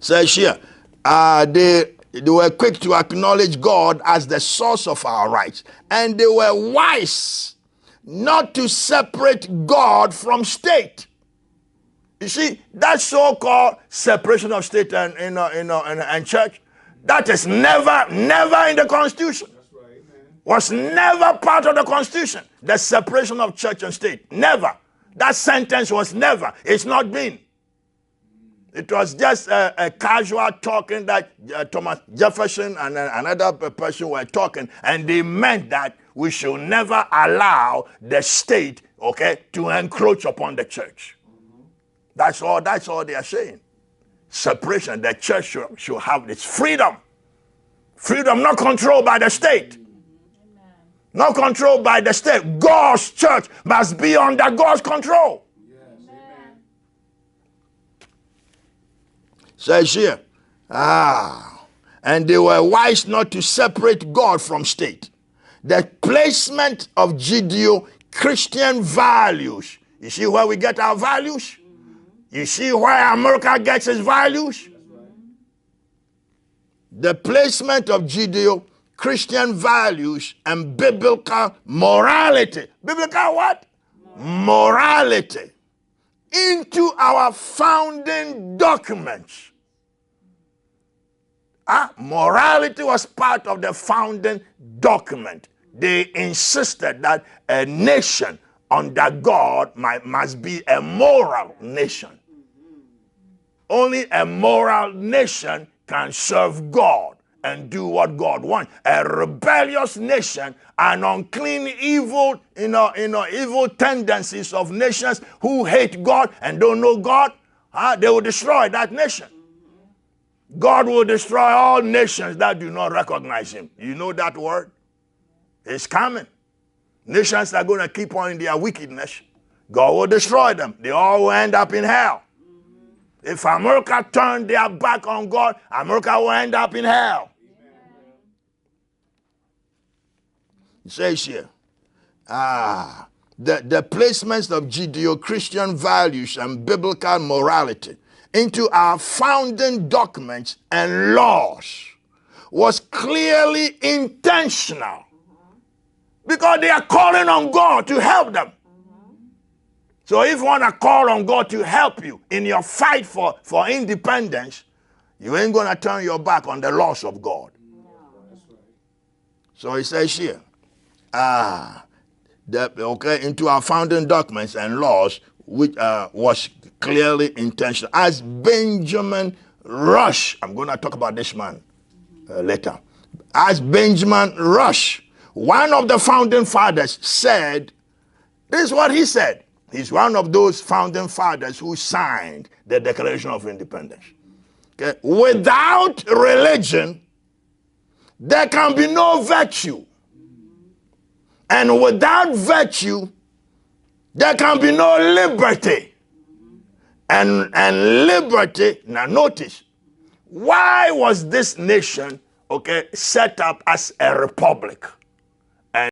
Says here, they were quick to acknowledge God as the source of our rights. And they were wise not to separate God from state. You see, that so-called separation of state and church, that is never in the Constitution. That's right, man. Was never part of the Constitution. The separation of church and state. Never. That sentence was never. It's not been. It was just a casual talking that Thomas Jefferson and another person were talking, and they meant that we should never allow the state, to encroach upon the church. That's all they are saying. Separation. The church should have its freedom. Freedom not controlled by the state. Not controlled by the state. God's church must be under God's control. Says here, and they were wise not to separate God from state. The placement of Judeo-Christian values. You see where we get our values? You see where America gets its values? The placement of Judeo-Christian values and biblical morality. Biblical what? Morality. Into our founding documents. Morality was part of the founding document. They insisted that a nation under God must be a moral nation. Only a moral nation can serve God and do what God wants. A rebellious nation, an unclean, evil, evil tendencies of nations who hate God and don't know God, they will destroy that nation. God will destroy all nations that do not recognize him. You know that word? It's coming. Nations are going to keep on in their wickedness. God will destroy them. They all will end up in hell. If America turned their back on God, America will end up in hell. It says here, the placements of Judeo-Christian values and biblical morality into our founding documents and laws was clearly intentional, because they are calling on God to help them. So if you want to call on God to help you in your fight for independence, you ain't going to turn your back on the laws of God. So it says here, into our founding documents and laws, which was clearly intentional. As Benjamin Rush, I'm going to talk about this man later. As Benjamin Rush, one of the founding fathers, said, this is what he said. He's one of those founding fathers who signed the Declaration of Independence. Okay? Without religion, there can be no virtue. And without virtue, there can be no liberty. And liberty, now notice, why was this nation, set up as a republic?